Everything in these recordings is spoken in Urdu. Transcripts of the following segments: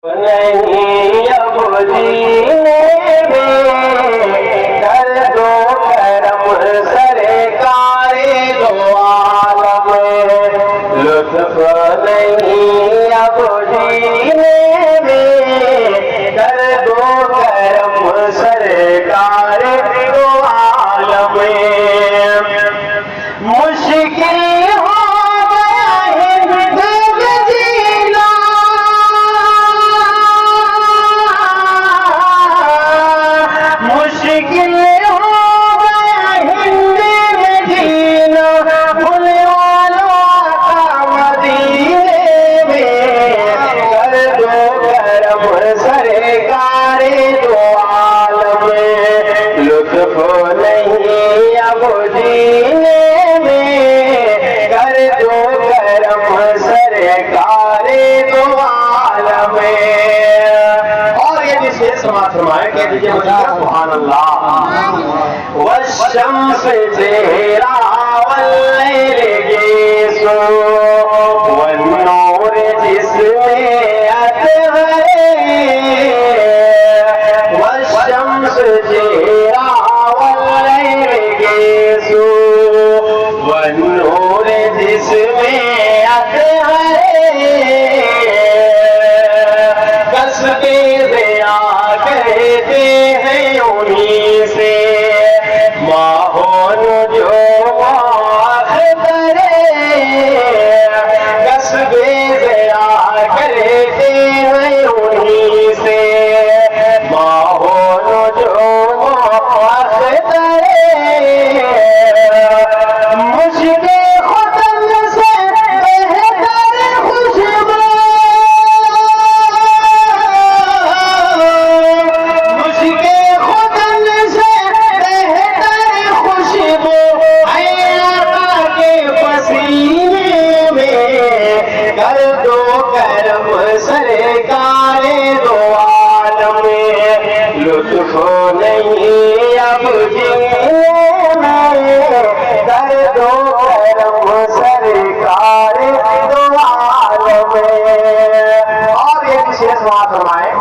نہیں اب جینے میں درد و کرم سرکار دو عالم لطف نہیں اب جینے میں درد و کرم سرکار دو عالم مشکل سبحان اللہ والشمس چہرہ واللیل گیسو والنور جس میں اطہر والشمس چہرہ واللیل گیسو والنور جس میں اطہر کس کے ضیا کہتے ہیں انہی سے ماحول جو ماختر کسب ضیا کہتے ہیں انہی سے ماحول جو ماختر مشک ختم سے بہتر خوشبو سرکار دو عالم لطف نہیں اب جینے میں درد و کرم سرکار دو عالم اور یہ وشیش بات فرمائے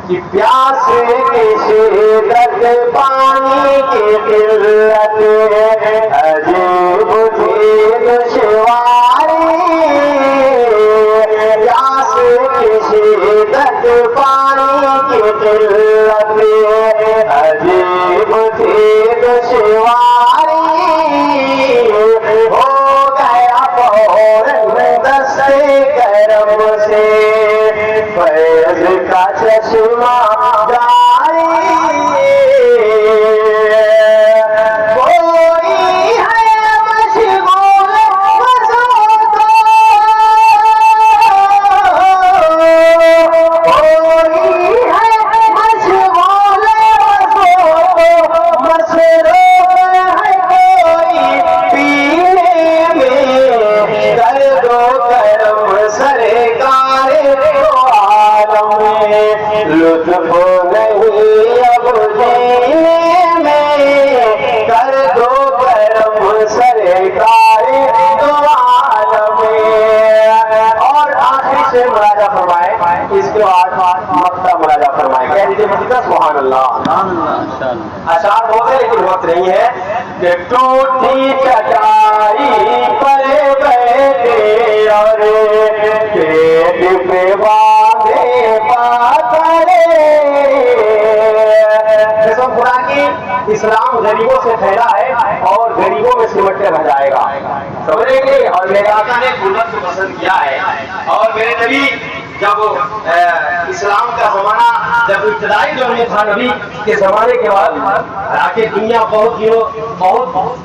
کہ پیاس کی شدت پانی کی قلت عجیب تھی دشواری پیاس کی شدت پانی کی قلت عجیب تھی دشواری ہو گیا فوراً دست کرم سے فیض کا چشمہ جاری کوئی ہے مشغول وضو کو کوئی ہے مشغول وضو کو مصروف ہے کوئی پینے میں درد و کرم سرکار دو عالم لطف نہیں اب جینے میں درد و کرم سرکار دو عالم اور آخری سے مراجعہ فرمائے اس کے بعد مقطع مراجعہ فرمائے کہہ دیجیے مقطع سبحان اللہ اشعار ہوتے لیکن وقت نہیں ہے کہ ٹوٹی چٹائی پر بیٹھے اور پیٹ پہ باندھے پاتھرے قسم خدا کی اسلام غریبوں سے پھیلا ہے اور غریبوں میں سمٹتے رہ جائے گا سمجھیں گے اور میرے آقا نے غربت کو پسند کیا ہے اور میرے نبی جب اسلام کا زمانہ جب ابتدائی دور میں تھا نبی کے زمانے کے بعد آخر دنیا بہت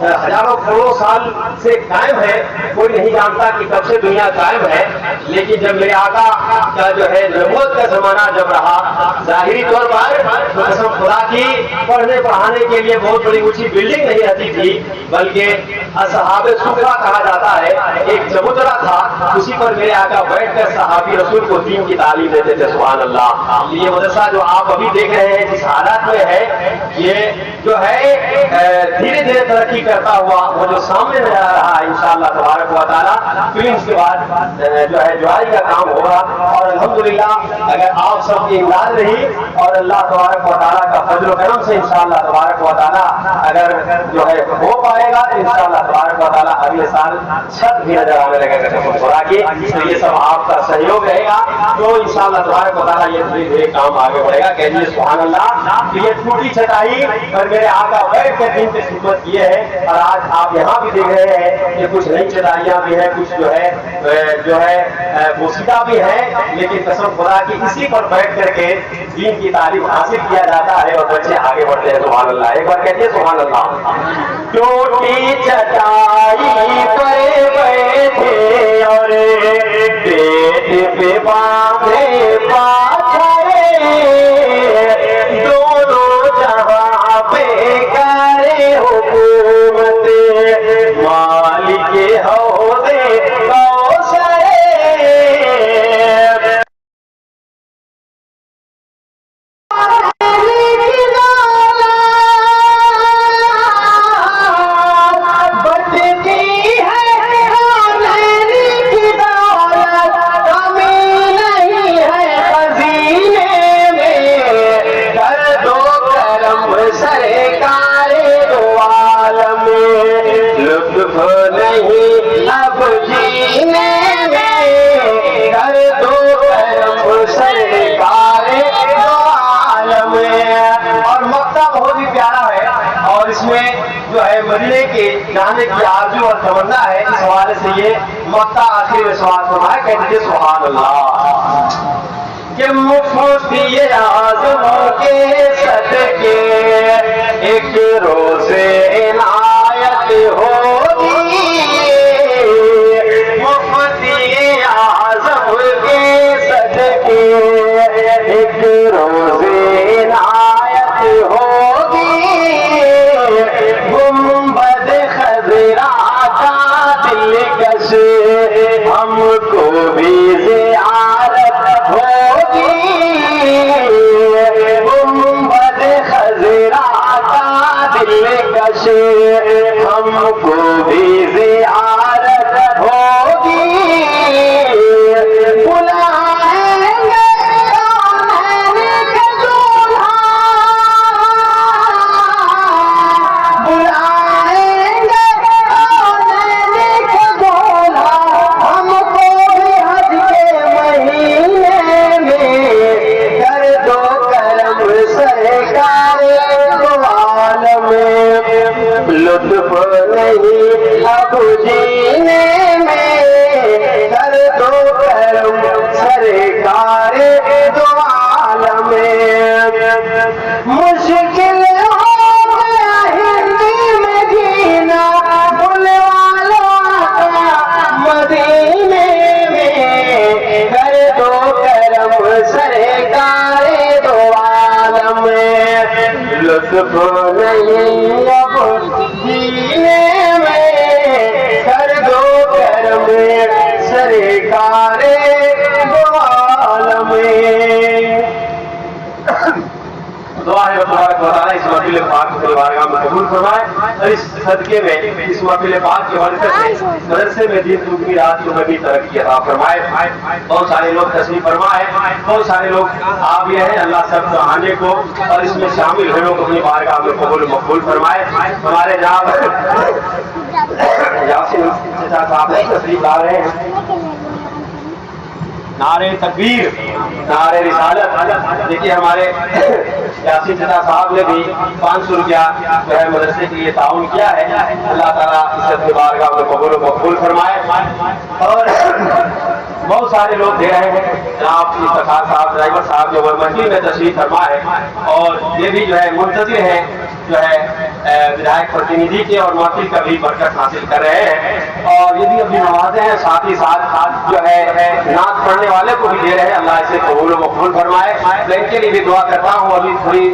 ہزاروں کروڑوں سال سے قائم ہے کوئی نہیں جانتا کہ کب سے دنیا قائم ہے لیکن جب میرے آقا کا جو ہے نبوت کا زمانہ جب رہا ظاہری طور پر تو قسم خدا کی پڑھنے پڑھانے کے لیے بہت بڑی اونچی بلڈنگ نہیں رہتی تھی بلکہ اصحاب صفہ کہا جاتا ہے ایک چبوترا تھا اسی پر میرے آقا بیٹھ کر صحابی رسول کو دین کی تعلیم دیتے تھے. سبحان اللہ. یہ مدرسہ جو آپ ابھی دیکھ رہے ہیں جس حالات میں ہے, یہ جو ہے دھیرے دھیرے ترقی کرتا ہوا وہ جو سامنے نظر آ رہا ہے انشاءاللہ تبارک و تعالیٰ. پھر اس کے بعد جو ہے جوائی کا کام ہوگا, اور الحمدللہ اگر آپ سب کی امداد رہی اور اللہ تبارک و تعالیٰ کا فضل و کرم سے انشاءاللہ تبارک و تعالیٰ اگر جو ہے ہو پائے گا تو انشاءاللہ تبارک و تعالیٰ اگلے سال چھت بھی نظر آنے لگے گا خدا کی. تو یہ سب آپ کا سہیوگ رہے گا تو انشاءاللہ تبارک و تعالیٰ یہ دھیرے دھیرے کام آگے بڑھے گا. کہیے سبحان اللہ. یہ ٹوٹی چھٹائی اور میرے آقا بیٹھ کے دین کی خدمت کیے ہیں, اور آج آپ یہاں بھی دیکھ رہے ہیں کہ کچھ نئی چٹائیاں بھی ہیں, کچھ جو ہے بوسیدہ بھی ہے, لیکن قسم خدا کی اسی پر بیٹھ کر کے دین کی تعلیم حاصل کیا جاتا ہے اور بچے آگے بڑھتے ہیں. سبحان اللہ. ایک بار کہتے ہیں سبحان اللہ. ٹوٹی چٹائی پر بیٹھے اور پیٹ پہ باندھے پاچھڑے, دونوں جہاں پہ کرے حکومت مالک حوض کوثر. مدینے کے جانے کی آرزو اور تمنا ہے, اس حوالے سے یہ مقطع آخر میں سوال فرمایا. کہتے ہیں سبحان اللہ. کہ مفتی اعظم کے صدقے ایک روز عنایت ہوگی, مفتی اعظم کے صدقے ایک روز عنایت ہوگی, گنبد خضرا کا دلکش ہم کو بھی زیارت ہوگی, گنبد خضرا کا دلکش ہم کو بھی زیارت ہوگی. لطف نہیں اب جینے میں, کر دو کرم سرکار دو عالم. مشکل ہو گیا ہندی میں جینا, بولنے والا مدینے میں, کر دو کرم سرکار دو عالم. لطف نہیں اب جینے میں, کر دو کرم سرکار دو عالم. دعا ہے تبارک و تعالیٰ اس محفل پاک کو بارگاہ میں قبول فرمائے, اور اس صدقے میں اس محفل پاک کی برکت سے مدرسے میں دین کی رات کو بھی ترقی عطا فرمائے. بہت سارے لوگ تشریف فرما ہے, بہت سارے لوگ آ بھی ہیں, اللہ سب کو آنے کو اور اس میں شامل ہونے کو اپنی بارگاہ میں قبول مقبول فرمائے. ہمارے جناب یاسین چچا صاحب تشریف لا رہے ہیں. نعرے تکبیر, نعرے رسالت. دیکھیے ہمارے یاسین چچا صاحب نے بھی 500 روپیہ جو ہے مدرسے کے لیے تعاون کیا ہے. اللہ تعالیٰ عزت کی بارگاہ میں قبول و مقبول فرمائے. اور بہت سارے لوگ دے رہے ہیں. جناب افتخار صاحب ڈرائیور صاحب جو مسجد میں تشریف فرما ہے, اور یہ بھی جو ہے منتظر ہیں جو ہے ودھایک پرتنیدھی کے اور محفل کا بھی برکت حاصل کر رہے ہیں, اور یہ بھی اپنی نوازے ہیں. ساتھ ہی ساتھ جو ہے نعت پڑھنے والے کو بھی دے رہے ہیں. اللہ اسے قبول و مقبول فرمائے. میں ان کے لیے بھی دعا کرتا ہوں. ابھی تھوڑی